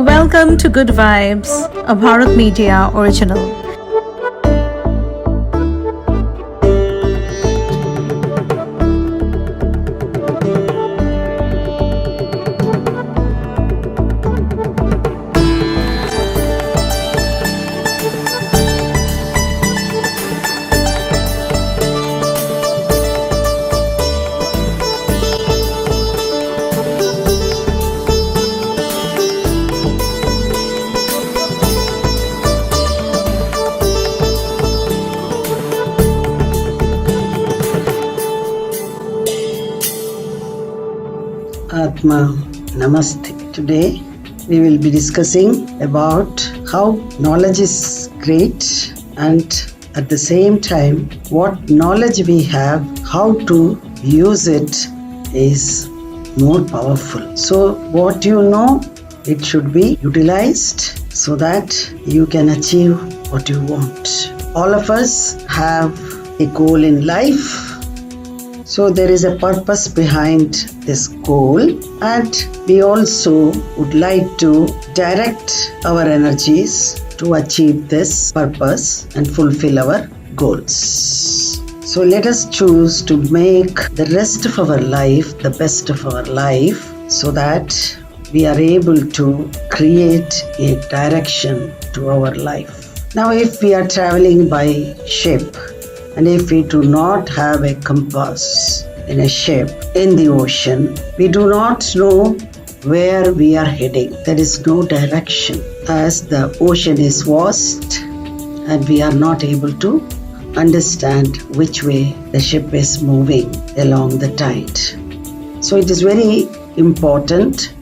Welcome to Good Vibes, a Bharat Media original. Atma Namaste. Today we will be discussing about how knowledge is great and at the same time what knowledge we have, how to use it is more powerful. So what you know, it should be utilized so that you can achieve what you want. All of us have a goal in life. So there is a purpose behind this goal, and we also would like to direct our energies to achieve this purpose and fulfill our goals. So let us choose to make the rest of our life the best of our life so that we are able to create a direction to our life. Now, if we are traveling by ship, and if we do not have a compass in a ship in the ocean, we do not know where we are heading. There is no direction as the ocean is vast and we are not able to understand which way the ship is moving along the tide. So it is very important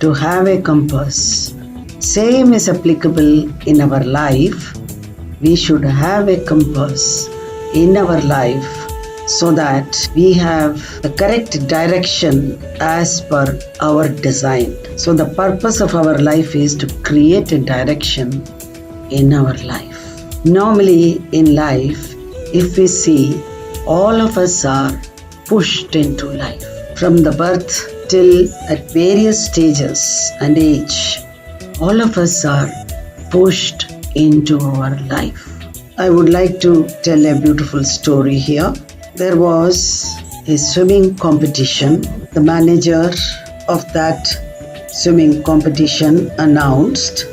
to have a compass. Same is applicable in our life. We should have a compass in our life so that we have the correct direction as per our design. So the purpose of our life is to create a direction in our life. Normally in life, if we see, all of us are pushed into life. From the birth till at various stages and age, all of us are pushed into our life. I would like to tell a beautiful story here. There was a swimming competition. The manager of that swimming competition announced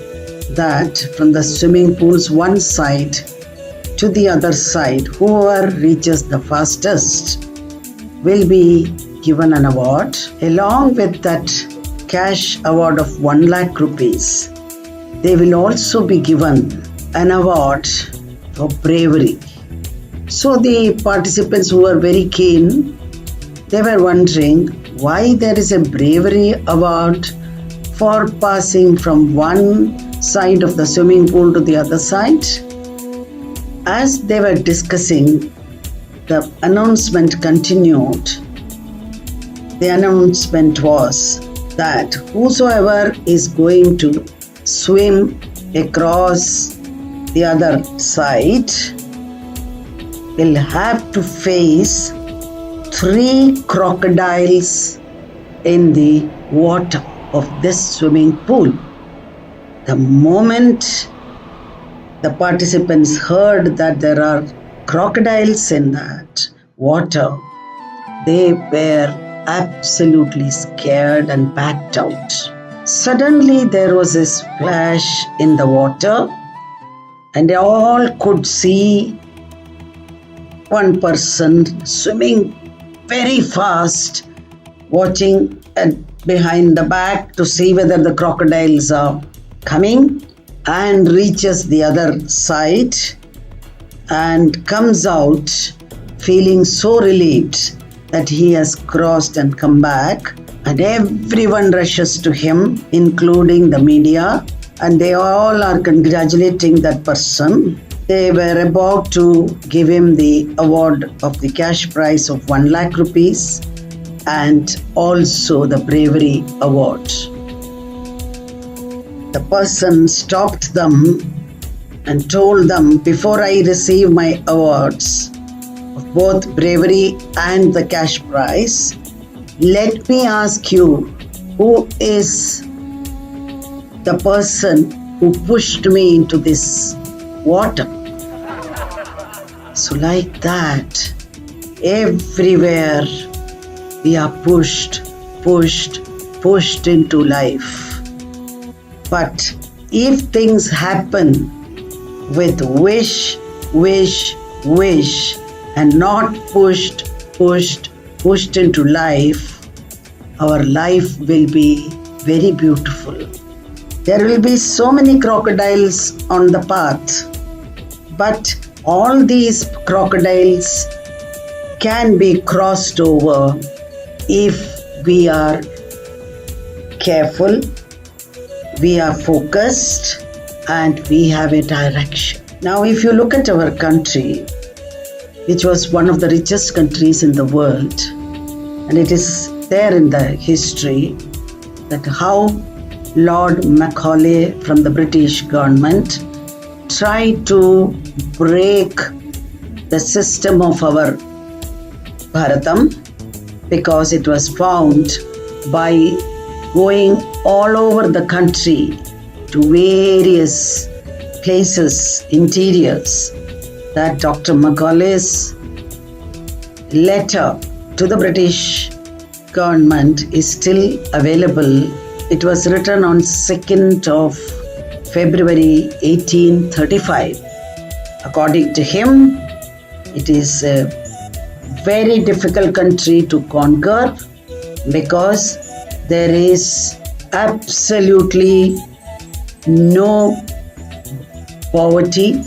that from the swimming pool's one side to the other side, whoever reaches the fastest will be given an award. Along with that cash award of 1 lakh rupees, they will also be given an award for bravery. So the participants who were very keen, they were wondering why there is a bravery award for passing from one side of the swimming pool to the other side. As they were discussing, the announcement continued. The announcement was that whosoever is going to swim across the other side will have to face 3 crocodiles in the water of this swimming pool. The moment the participants heard that there are crocodiles in that water, they were absolutely scared and backed out. Suddenly there was a splash in the water, and they all could see one person swimming very fast, watching behind the back to see whether the crocodiles are coming, and reaches the other side and comes out feeling so relieved that he has crossed and come back, and everyone rushes to him, including the media, and they all are congratulating that person. They were about to give him the award of the cash prize of 1 lakh rupees and also the bravery award. The person stopped them and told them, before I receive my awards of both bravery and the cash prize, let me ask you, who is the person who pushed me into this water. So like that, everywhere we are pushed into life. But if things happen with wish, and not pushed into life, our life will be very beautiful. There will be so many crocodiles on the path, but all these crocodiles can be crossed over if we are careful, we are focused, and we have a direction. Now, if you look at our country, which was one of the richest countries in the world, and it is there in the history that how Lord Macaulay from the British government tried to break the system of our Bharatam, because it was found by going all over the country to various places, interiors, that Dr. Macaulay's letter to the British government is still available. It was written on 2nd of February 1835. According to him, it is a very difficult country to conquer because there is absolutely no poverty.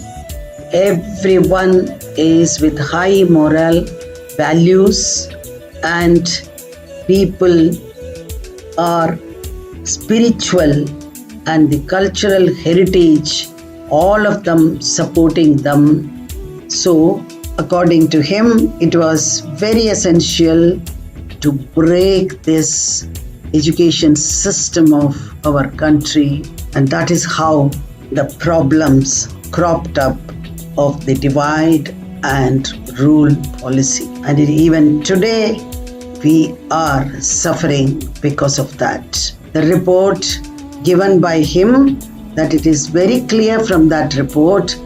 Everyone is with high moral values and people are spiritual, and the cultural heritage, all of them supporting them. So, according to him, it was very essential to break this education system of our country, and that is how the problems cropped up of the divide and rule policy. And even today, we are suffering because of that. The report given by him, that it is very clear from that report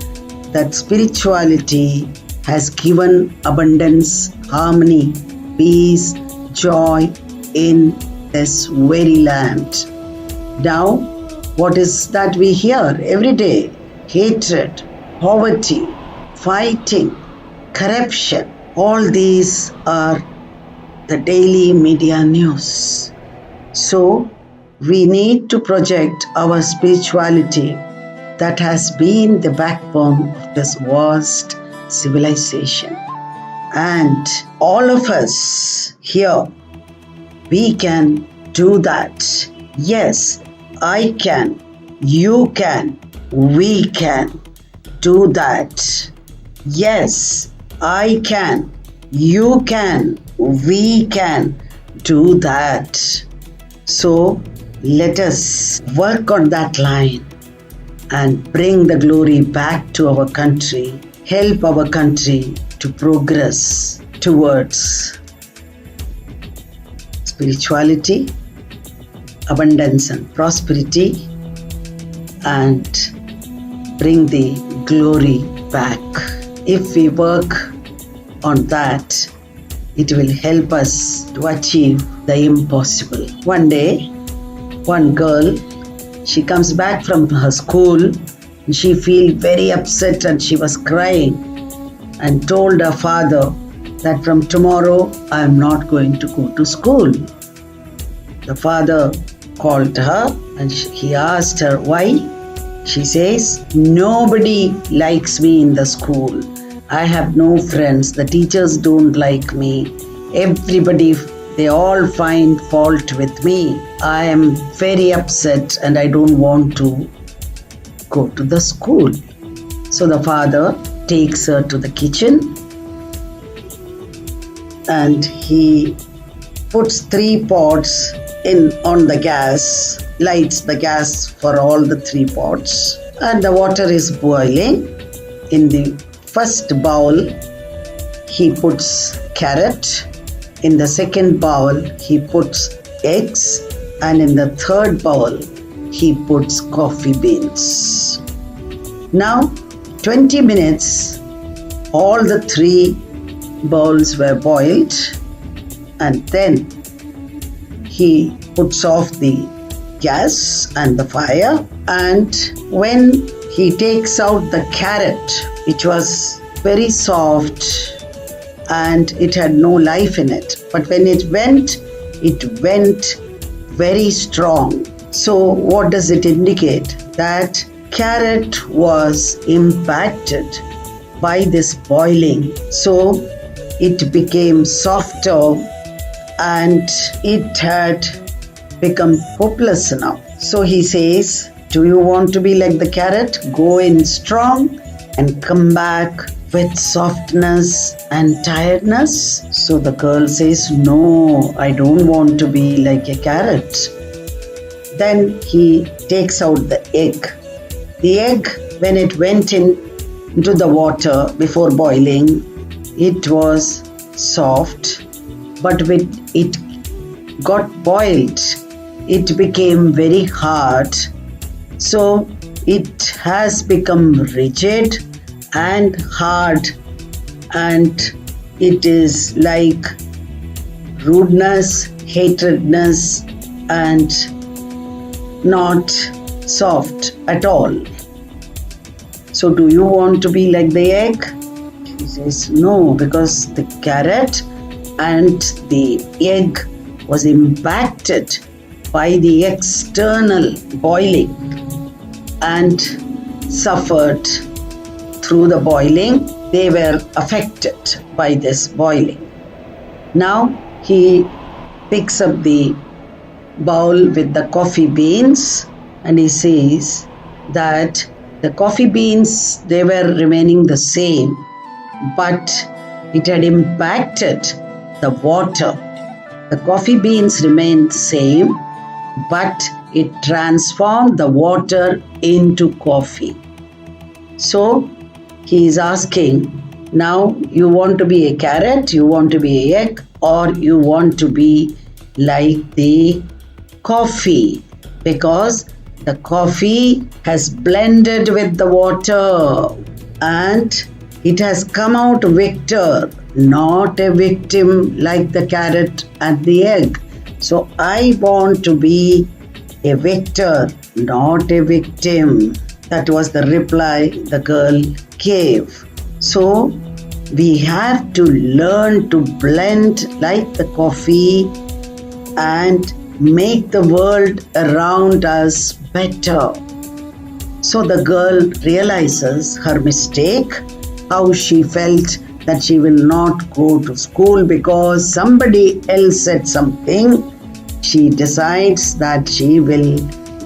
that spirituality has given abundance, harmony, peace, joy in this very land. Now, what is that we hear every day? Hatred, poverty, fighting, corruption. All these are the daily media news. So, we need to project our spirituality that has been the backbone of this vast civilization. And all of us here, we can do that. Yes, I can, you can, we can do that. Yes, I can, you can, we can do that. So let us work on that line and bring the glory back to our country, help our country to progress towards spirituality, abundance and prosperity, and bring the glory back. If we work on that, it will help us to achieve the impossible. One day, one girl, she comes back from her school and she felt very upset and she was crying and told her father that from tomorrow I am not going to go to school. The father called her and he asked her why. She says, nobody likes me in the school. I have no friends. The teachers don't like me. Everybody, they all find fault with me. I am very upset and I don't want to go to the school. So the father takes her to the kitchen and he puts 3 pots on the gas, lights the gas for all the 3 pots, and the water is boiling. In the first bowl, he puts carrot. In the second bowl, he puts eggs. And in the third bowl, he puts coffee beans. Now, 20 minutes, all the 3 bowls were boiled, and then he puts off the gas and the fire, and when he takes out the carrot, it was very soft and it had no life in it. But when it went very strong. So what does it indicate? That carrot was impacted by this boiling. So it became softer and it had become hopeless now. So he says, do you want to be like the carrot? Go in strong and come back with softness and tiredness. So the girl says, no, I don't want to be like a carrot. Then he takes out the egg. The egg, when it went into the water before boiling, it was soft, but when it got boiled, it became very hard. So it has become rigid and hard, and it is like rudeness, hatredness, and not soft at all. So do you want to be like the egg? She says no, because the carrot and the egg was impacted by the external boiling and suffered through the boiling. They were affected by this boiling. Now he picks up the bowl with the coffee beans and he says that the coffee beans, they were remaining the same, but it had impacted the water. The coffee beans remained same, but it transformed the water into coffee. So he is asking, now you want to be a carrot, you want to be an egg, or you want to be like the coffee? Because the coffee has blended with the water and it has come out victor, not a victim like the carrot and the egg. So I want to be a victor, not a victim. That was the reply the girl gave. So we have to learn to blend like the coffee and make the world around us better. So the girl realizes her mistake, how she felt that she will not go to school because somebody else said something. She decides that she will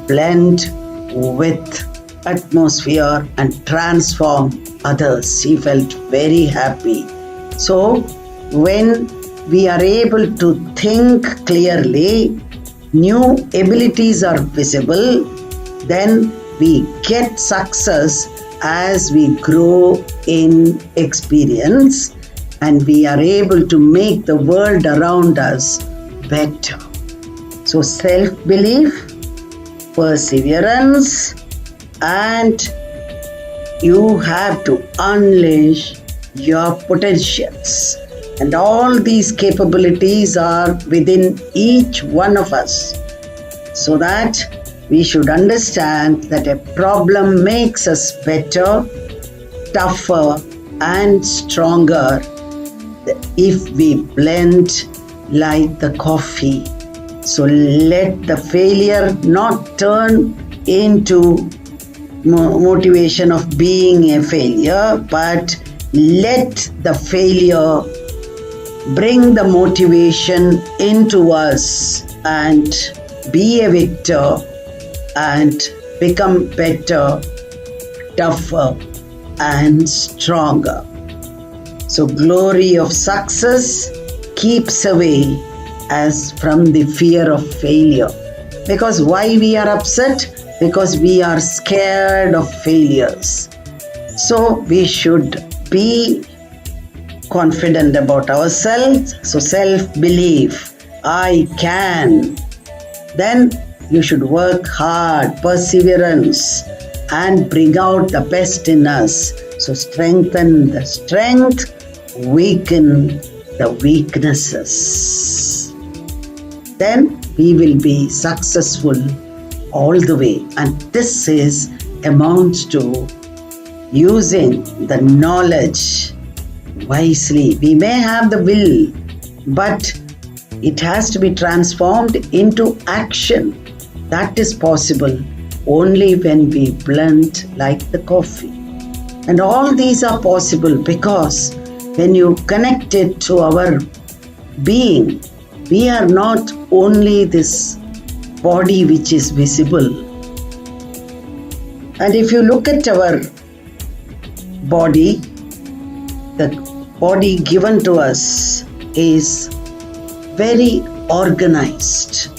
blend with atmosphere and transform others. She felt very happy. So when we are able to think clearly, new abilities are visible, then we get success as we grow in experience and we are able to make the world around us better. So self-belief, perseverance, and you have to unleash your potentials. And all these capabilities are within each one of us, so that we should understand that a problem makes us better, tougher, and stronger if we blend like the coffee. So let the failure not turn into motivation of being a failure, but let the failure bring the motivation into us and be a victor and become better, tougher, and stronger. So glory of success keeps away as from the fear of failure. Because why we are upset? Because we are scared of failures. So we should be confident about ourselves. So self-belief, I can. Then you should work hard, perseverance, and bring out the best in us. So strengthen the strength, weaken the weaknesses. Then we will be successful all the way. And this is amounts to using the knowledge wisely. We may have the will, but it has to be transformed into action. That is possible only when we blend like the coffee. And all these are possible because when you connect it to our being, we are not only this body which is visible. And if you look at our body, the body given to us is very organized.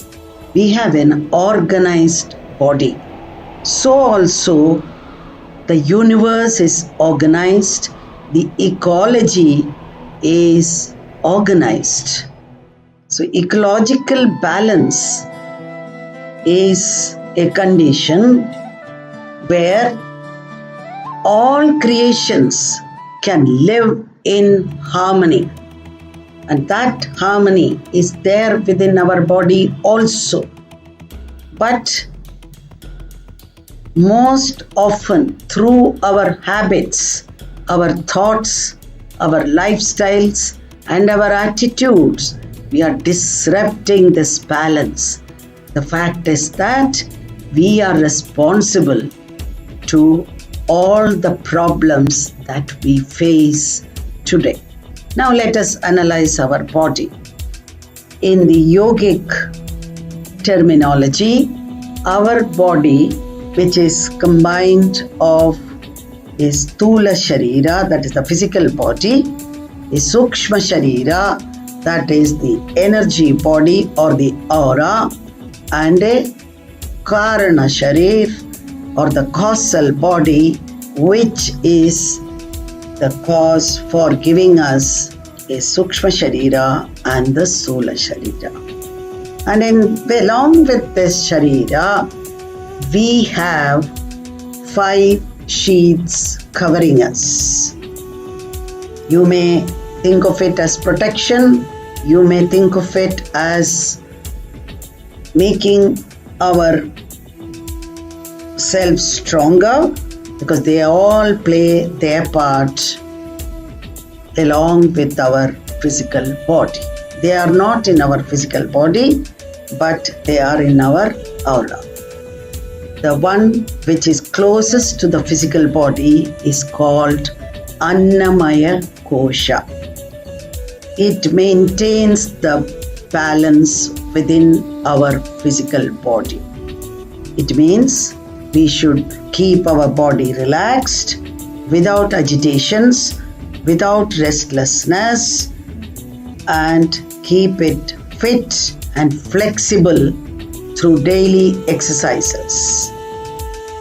We have an organized body. So also the universe is organized, the ecology is organized. So ecological balance is a condition where all creations can live in harmony. And that harmony is there within our body also. But most often through our habits, our thoughts, our lifestyles, and our attitudes, we are disrupting this balance. The fact is that we are responsible to all the problems that we face today. Now let us analyze our body. In the yogic terminology, our body, which is combined of is Sthula Sharira, that is the physical body, is Sukshma Sharira, that is the energy body or the aura, and a Karana Sharir or the causal body, which is the cause for giving us a Sukshma Sharira and the Sthula Sharira. And along with this Sharira, we have 5 sheaths covering us. You may think of it as protection. You may think of it as making our selves stronger, because they all play their part along with our physical body. They are not in our physical body, but they are in our aura. The one which is closest to the physical body is called Annamaya Kosha. It maintains the balance within our physical body. It means we should keep our body relaxed, without agitations, without restlessness, and keep it fit and flexible through daily exercises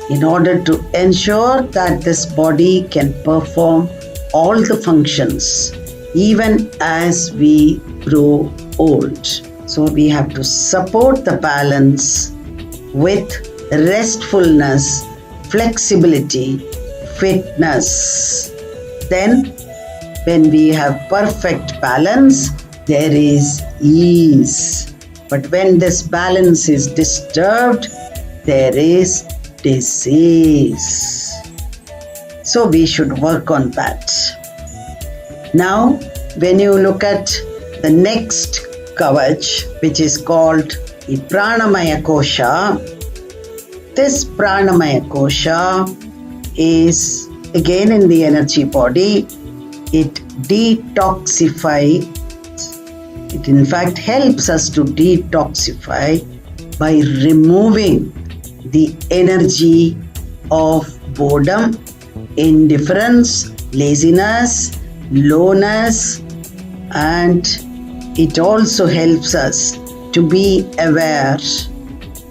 in order to ensure that this body can perform all the functions even as we grow old. So we have to support the balance with restfulness, flexibility, fitness. Then when we have perfect balance, there is ease. But when this balance is disturbed, there is disease. So we should work on that. Now, when you look at the next kavach, which is called the Pranamaya Kosha, this Pranamaya Kosha is again in the energy body. It detoxifies. It in fact helps us to detoxify by removing the energy of boredom, indifference, laziness, lowness, and it also helps us to be aware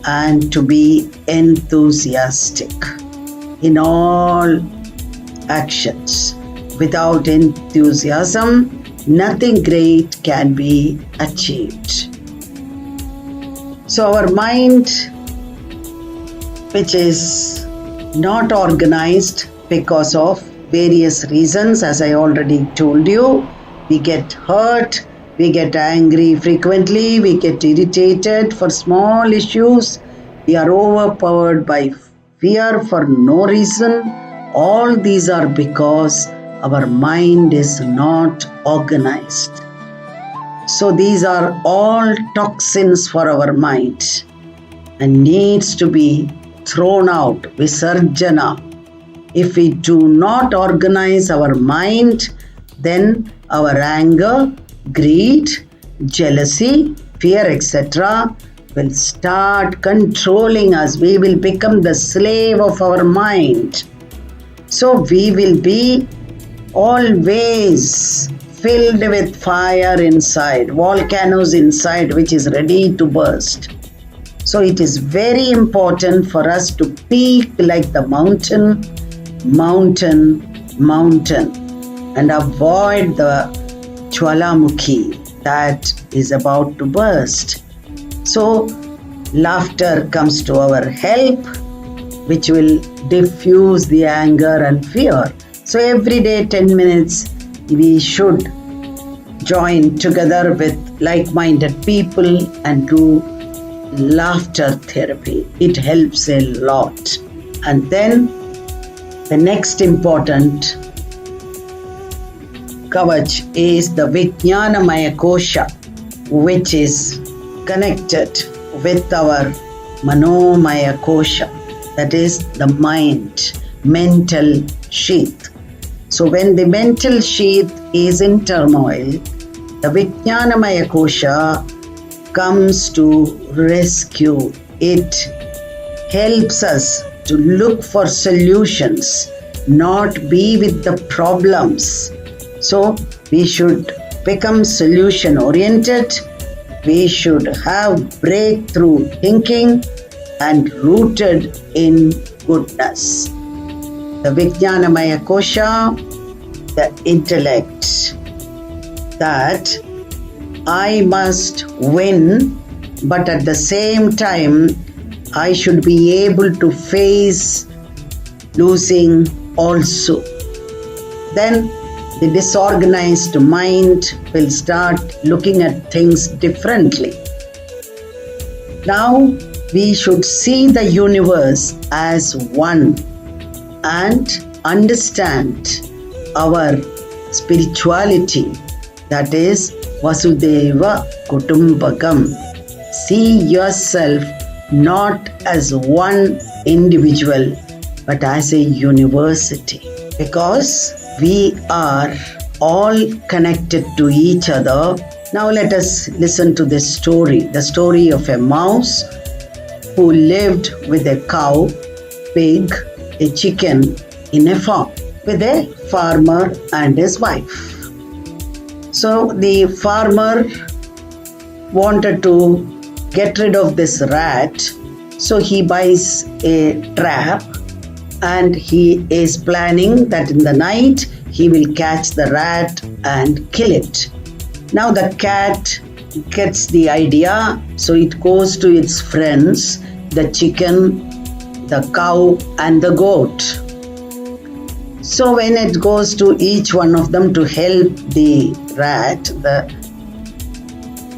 and to be enthusiastic in all actions. Without enthusiasm, nothing great can be achieved. So our mind which is not organized because of various reasons. As I already told you, we get hurt, we get angry frequently, we get irritated for small issues, we are overpowered by fear for no reason. All these are because our mind is not organized. So these are all toxins for our mind and needs to be thrown out, visarjana. If we do not organize our mind, then our anger, greed, jealousy, fear, etc. will start controlling us. We will become the slave of our mind. So we will be always filled with fire inside, volcanoes inside, which is ready to burst. So it is very important for us to peak like the mountain, and avoid the Jwalamukhi that is about to burst. So laughter comes to our help, which will diffuse the anger and fear. So every day 10 minutes we should join together with like-minded people and do laughter therapy. It helps a lot. And then the next important kavach is the Vijnanamaya Kosha, which is connected with our Manomaya Kosha, that is the mind, mental sheath. So when the mental sheath is in turmoil, the Vijnanamaya Kosha comes to rescue. It helps us to look for solutions, not be with the problems. So we should become solution oriented. We should have breakthrough thinking and rooted in goodness. The Vijnanamaya Kosha, the intellect, that I must win, but at the same time, I should be able to face losing also. Then the disorganized mind will start looking at things differently. Now we should see the universe as one and understand our spirituality, that is Vasudeva Kutumbakam. See yourself not as one individual but as a university, because we are all connected to each other. Now let us listen to this story, the story of a mouse who lived with a cow, pig, a chicken in a farm with a farmer and his wife. So the farmer wanted to get rid of this rat, so he buys a trap and he is planning that in the night he will catch the rat and kill it. Now the cat gets the idea, so it goes to its friends, the chicken, the cow and the goat. So when it goes to each one of them to help the rat, the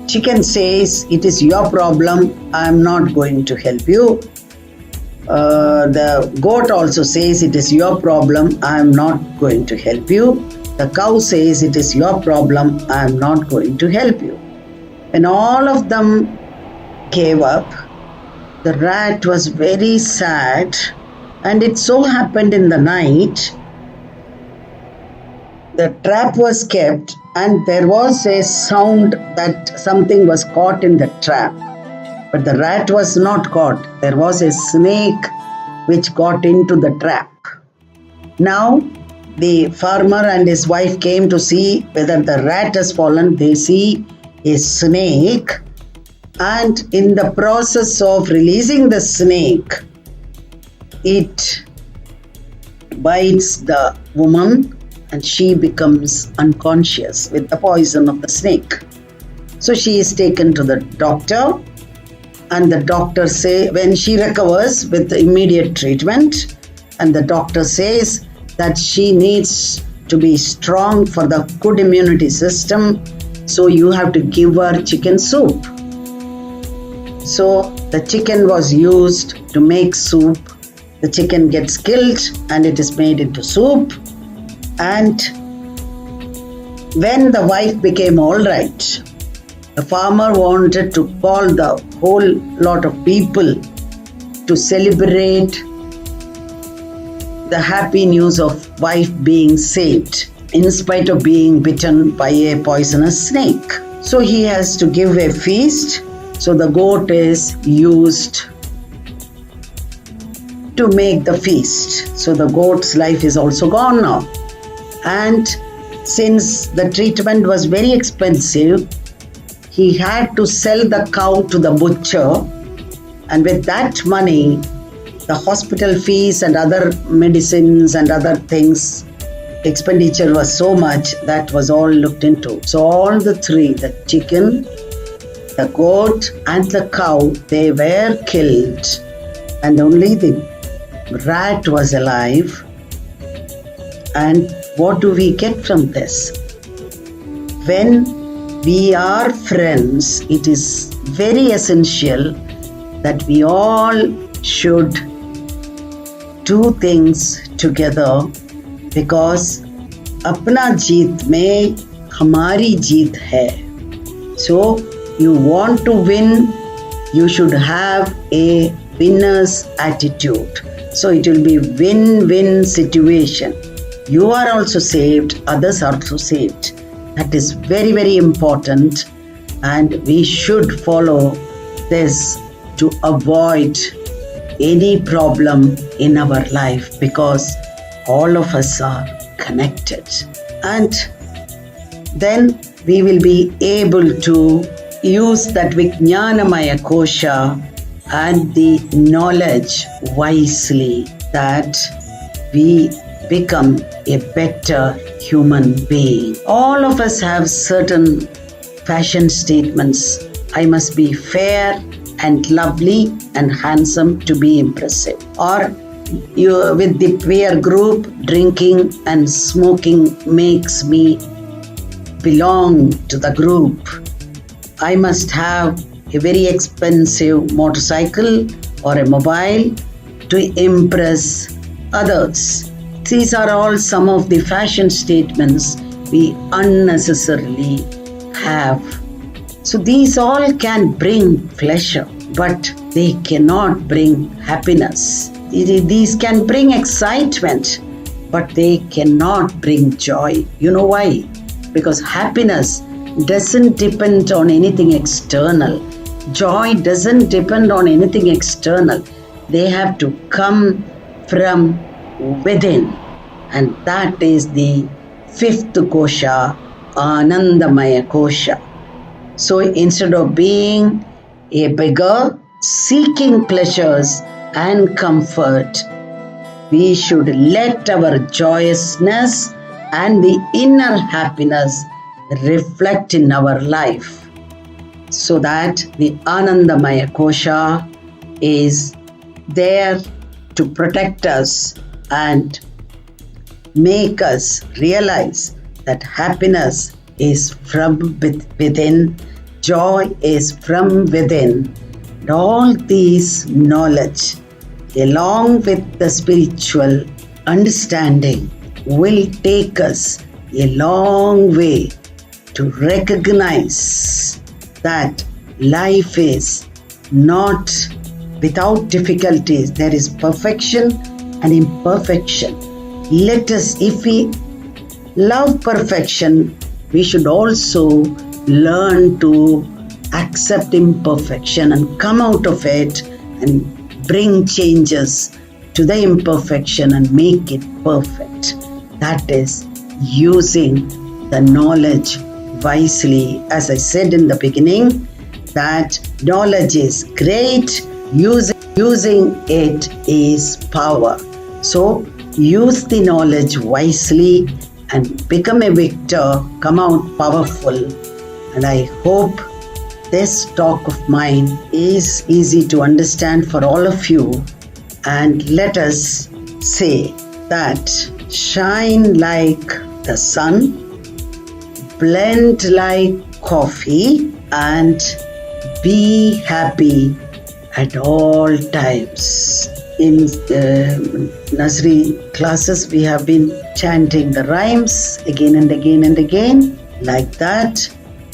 chicken says, "It is your problem, I am not going to help you." The goat also says, "It is your problem, I am not going to help you." The cow says, "It is your problem, I am not going to help you." When all of them gave up, the rat was very sad, and it so happened in the night, the trap was kept and there was a sound that something was caught in the trap. But the rat was not caught. There was a snake which got into the trap. Now the farmer and his wife came to see whether the rat has fallen. They see a snake, and in the process of releasing the snake, it bites the woman and she becomes unconscious with the poison of the snake. So she is taken to the doctor, and the doctor say, when she recovers with immediate treatment, and the doctor says that she needs to be strong for the good immunity system, so you have to give her chicken soup. So the chicken was used to make soup. The chicken gets killed and it is made into soup. And when the wife became all right, the farmer wanted to call the whole lot of people to celebrate the happy news of wife being saved in spite of being bitten by a poisonous snake. So he has to give a feast. So the goat is used to make the feast. So the goat's life is also gone now. And since the treatment was very expensive, he had to sell the cow to the butcher, and with that money, the hospital fees and other medicines and other things, expenditure was so much that was all looked into. So all the three, the chicken, the goat and the cow, they were killed, and only the rat was alive. And what do we get from this? When we are friends, it is very essential that we all should do things together, because अपना जीत में हमारी जीत है. So you want to win, you should have a winner's attitude. So it will be win-win situation. You are also saved, others are also saved. That is very, very important, and we should follow this to avoid any problem in our life, because all of us are connected. And then we will be able to use that Vijnanamaya Kosha and the knowledge wisely, that we become a better human being. All of us have certain fashion statements. I must be fair and lovely and handsome to be impressive. Or you, with the peer group, drinking and smoking makes me belong to the group. I must have a very expensive motorcycle or a mobile to impress others. These are all some of the fashion statements we unnecessarily have. So these all can bring pleasure, but they cannot bring happiness. These can bring excitement, but they cannot bring joy. You know why? Because happiness doesn't depend on anything external. Joy doesn't depend on anything external. They have to come from within, and that is the fifth kosha, Anandamaya Kosha. So instead of being a beggar seeking pleasures and comfort, we should let our joyousness and the inner happiness reflect in our life, so that the Anandamaya Kosha is there to protect us and make us realize that happiness is from within, joy is from within. And all these knowledge, along with the spiritual understanding, will take us a long way to recognize that life is not without difficulties. There is perfection and imperfection. Let us, if we love perfection, we should also learn to accept imperfection and come out of it and bring changes to the imperfection and make it perfect. That is using the knowledge wisely. As I said in the beginning, that knowledge is great, using it is power. So use the knowledge wisely and become a victor, come out powerful. And I hope this talk of mine is easy to understand for all of you, and let us say that shine like the sun, blend like coffee, and be happy at all times. In nursery classes, we have been chanting the rhymes again and again and again, like that.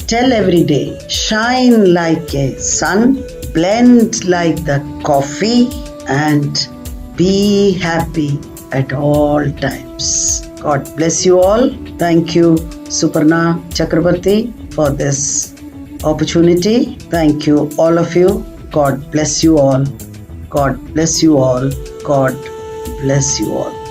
Tell every day, shine like a sun, blend like the coffee, and be happy at all times. God bless you all. Thank you, Suparna Chakrabarti, for this opportunity. Thank you, all of you. God bless you all. God bless you all. God bless you all.